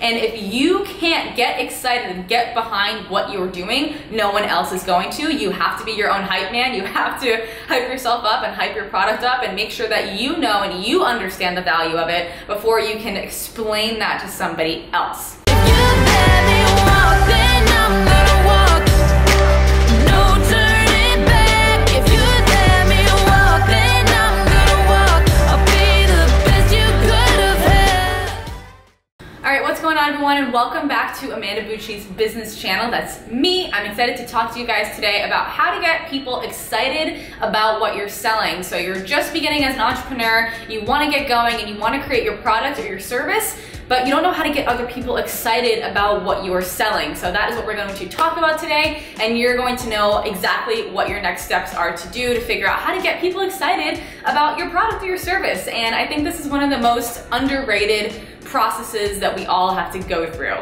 And if you can't get excited and get behind what you're doing, no one else is going to. You have to be your own hype man. You have to hype yourself up and hype your product up and make sure that you know and you understand the value of it before you can explain that to somebody else. What's going on, everyone, and welcome back to Amanda Bucci's business channel. That's me. I'm excited to talk to you guys today about how to get people excited about what you're selling. So you're just beginning as an entrepreneur, you want to get going and you want to create your product or your service, but you don't know how to get other people excited about what you're selling. So that is what we're going to talk about today, and you're going to know exactly what your next steps are to do to figure out how to get people excited about your product or your service. And I think this is one of the most underrated processes that we all have to go through.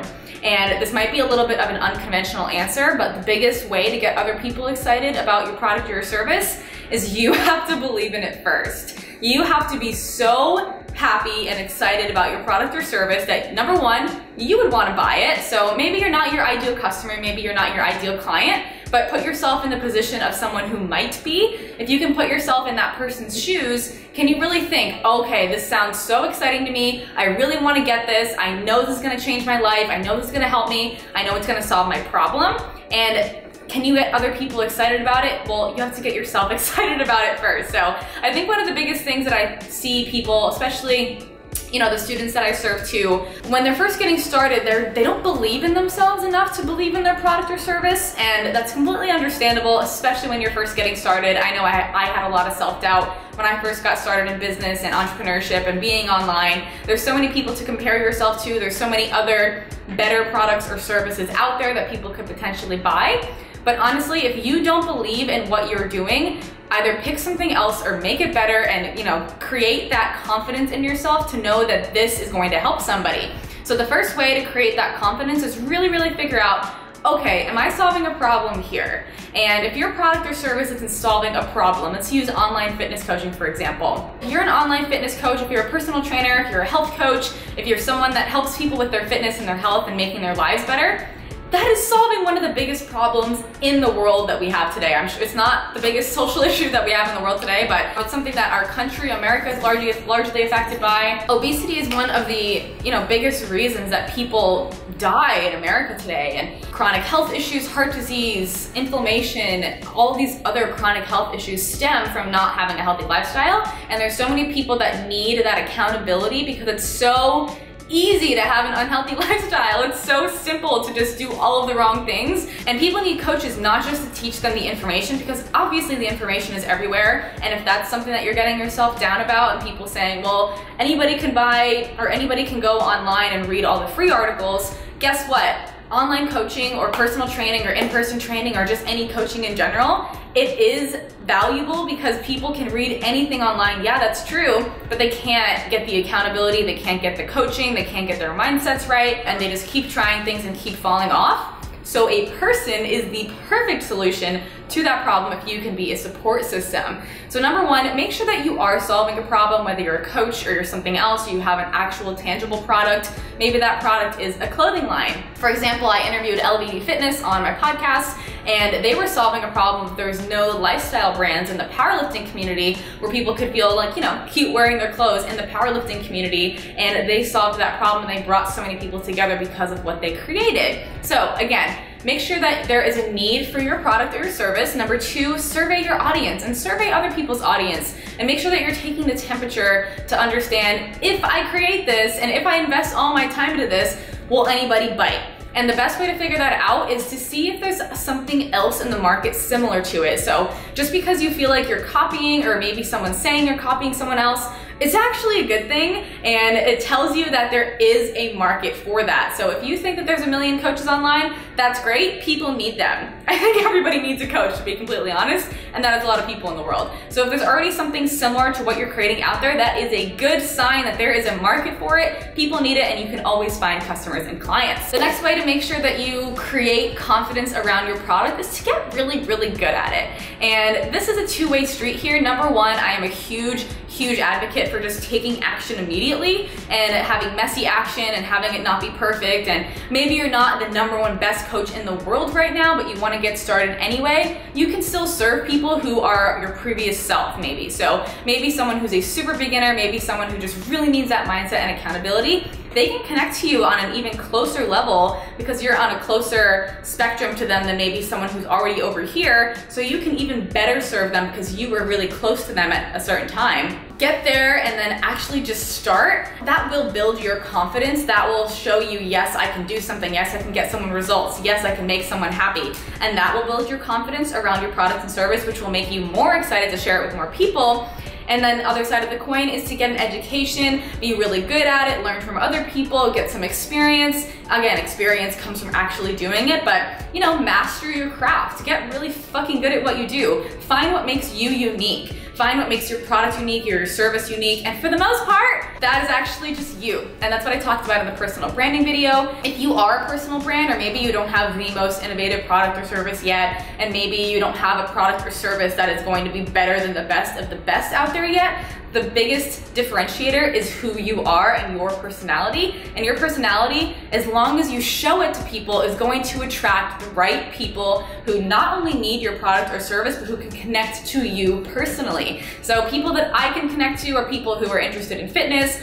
And this might be a little bit of an unconventional answer, but the biggest way to get other people excited about your product or your service is you have to believe in it first. You have to be so happy and excited about your product or service that, number one, you would want to buy it. So maybe you're not your ideal customer, maybe you're not your ideal client, but put yourself in the position of someone who might be. If you can put yourself in that person's shoes, can you really think, okay, this sounds so exciting to me, I really want to get this, I know this is going to change my life, I know this is going to help me, I know it's going to solve my problem, and can you get other people excited about it? Well, you have to get yourself excited about it first. So I think one of the biggest things that I see people, especially the students that I serve too, when they're first getting started, they don't believe in themselves enough to believe in their product or service, and that's completely understandable, especially when you're first getting started. I know I had a lot of self-doubt when I first got started in business and entrepreneurship and being online. There's so many people to compare yourself to. There's so many other better products or services out there that people could potentially buy. But honestly, if you don't believe in what you're doing, either pick something else or make it better and create that confidence in yourself to know that this is going to help somebody. So the first way to create that confidence is really figure out, okay, am I solving a problem here? And if your product or service isn't solving a problem, let's use online fitness coaching, for example. If you're an online fitness coach, if you're a personal trainer, if you're a health coach, if you're someone that helps people with their fitness and their health and making their lives better, that is solving one of the biggest problems in the world that we have today. I'm sure it's not the biggest social issue that we have in the world today, but it's something that our country, America, is largely affected by. Obesity is one of the biggest reasons that people die in America today, and chronic health issues, heart disease, inflammation, all of these other chronic health issues stem from not having a healthy lifestyle. And there's so many people that need that accountability because it's so easy to have an unhealthy lifestyle. It's so simple to just do all of the wrong things. And people need coaches not just to teach them the information, because obviously the information is everywhere. And if that's something that you're getting yourself down about and people saying, well, anybody can buy or anybody can go online and read all the free articles, guess what? Online coaching or personal training or in-person training or just any coaching in general, it is valuable because people can read anything online. Yeah, that's true, but they can't get the accountability, they can't get the coaching, they can't get their mindsets right, and they just keep trying things and keep falling off. So a person is the perfect solution to that problem if you can be a support system. So number one, make sure that you are solving a problem, whether you're a coach or you're something else, you have an actual tangible product. Maybe that product is a clothing line. For example, I interviewed LVD Fitness on my podcast, and they were solving a problem. There's no lifestyle brands in the powerlifting community where people could feel like, cute wearing their clothes in the powerlifting community, and they solved that problem and they brought so many people together because of what they created. So again, make sure that there is a need for your product or your service. Number two, survey your audience and survey other people's audience, and make sure that you're taking the temperature to understand, if I create this and if I invest all my time into this, will anybody bite? And the best way to figure that out is to see if there's something else in the market similar to it. So just because you feel like you're copying, or maybe someone's saying you're copying someone else, it's actually a good thing, and it tells you that there is a market for that. So if you think that there's a million coaches online, that's great. People need them. I think everybody needs a coach, to be completely honest, and that is a lot of people in the world. So if there's already something similar to what you're creating out there, that is a good sign that there is a market for it. People need it, and you can always find customers and clients. The next way to make sure that you create confidence around your product is to get really good at it. And this is a two-way street here. Number one, I am a huge huge advocate for just taking action immediately and having messy action and having it not be perfect. And maybe you're not the #1 best coach in the world right now, but you want to get started anyway. You can still serve people who are your previous self, maybe. So maybe someone who's a super beginner, maybe someone who just really needs that mindset and accountability. They can connect to you on an even closer level because you're on a closer spectrum to them than maybe someone who's already over here. So you can even better serve them because you were really close to them at a certain time. Get there and then actually just start. That will build your confidence. That will show you, yes, I can do something. Yes, I can get someone results. Yes, I can make someone happy. And that will build your confidence around your product and service, which will make you more excited to share it with more people. And then the other side of the coin is to get an education, be really good at it, learn from other people, get some experience. Again, experience comes from actually doing it, but you know, master your craft. Get really fucking good at what you do. Find what makes you unique. Find what makes your product unique, your service unique, and for the most part, that is actually just you. And that's what I talked about in the personal branding video. If you are a personal brand, or maybe you don't have the most innovative product or service yet, and maybe you don't have a product or service that is going to be better than the best of the best out there yet, the biggest differentiator is who you are and your personality. And your personality, as long as you show it to people, is going to attract the right people who not only need your product or service, but who can connect to you personally. So people that I can connect to are people who are interested in fitness,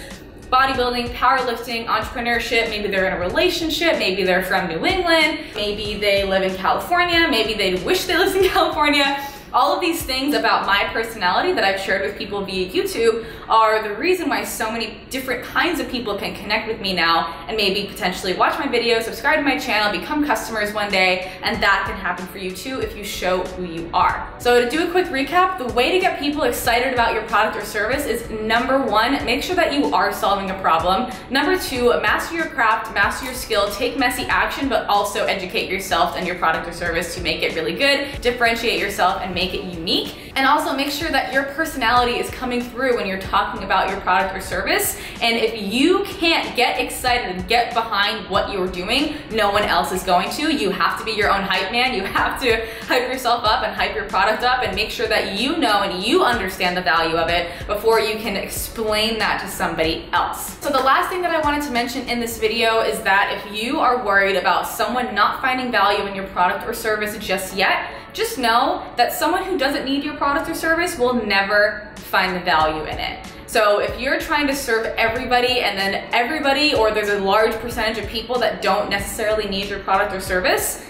bodybuilding, powerlifting, entrepreneurship. Maybe they're in a relationship, maybe they're from New England, maybe they live in California, maybe they wish they lived in California. All of these things about my personality that I've shared with people via YouTube are the reason why so many different kinds of people can connect with me now and maybe potentially watch my videos, subscribe to my channel, become customers one day, and that can happen for you too if you show who you are. So to do a quick recap, the way to get people excited about your product or service is #1, make sure that you are solving a problem. #2, master your craft, master your skill, take messy action, but also educate yourself and your product or service to make it really good, differentiate yourself, and make it unique. And also make sure that your personality is coming through when you're talking about your product or service. And if you can't get excited and get behind what you're doing, no one else is going to. You have to be your own hype man. You have to hype yourself up and hype your product up and make sure that you know and you understand the value of it before you can explain that to somebody else. So the last thing that I wanted to mention in this video is that if you are worried about someone not finding value in your product or service just yet, just know that someone who doesn't need your product or service will never find the value in it. So if you're trying to serve everybody and then everybody, or there's a large percentage of people that don't necessarily need your product or service,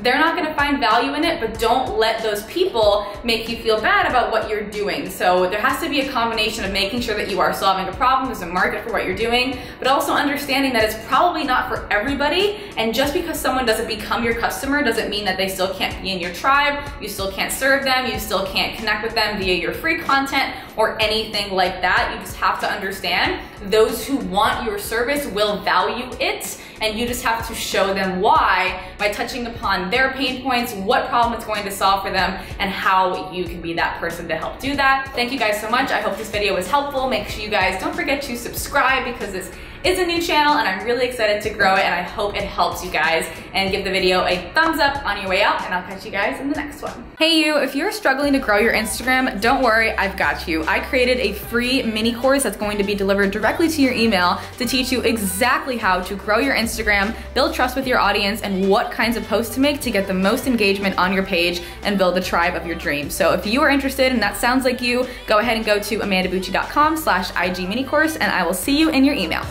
they're not gonna find value in it, but don't let those people make you feel bad about what you're doing. So there has to be a combination of making sure that you are solving a problem, there's a market for what you're doing, but also understanding that it's probably not for everybody. And just because someone doesn't become your customer doesn't mean that they still can't be in your tribe, you still can't serve them, you still can't connect with them via your free content or anything like that. You just have to understand those who want your service will value it, and you just have to show them why by touching upon their pain points, what problem it's going to solve for them, and how you can be that person to help do that. Thank you guys so much. I hope this video was helpful. Make sure you guys don't forget to subscribe because this is a new channel and I'm really excited to grow it, and I hope it helps you guys. And give the video a thumbs up on your way out, and I'll catch you guys in the next one. Hey you, if you're struggling to grow your Instagram, don't worry, I've got you. I created a free mini course that's going to be delivered directly to your email to teach you exactly how to grow your Instagram, build trust with your audience, and what kinds of posts to make to get the most engagement on your page and build the tribe of your dreams. So if you are interested and that sounds like you, go ahead and go to amandabucci.com/IG mini course, and I will see you in your email.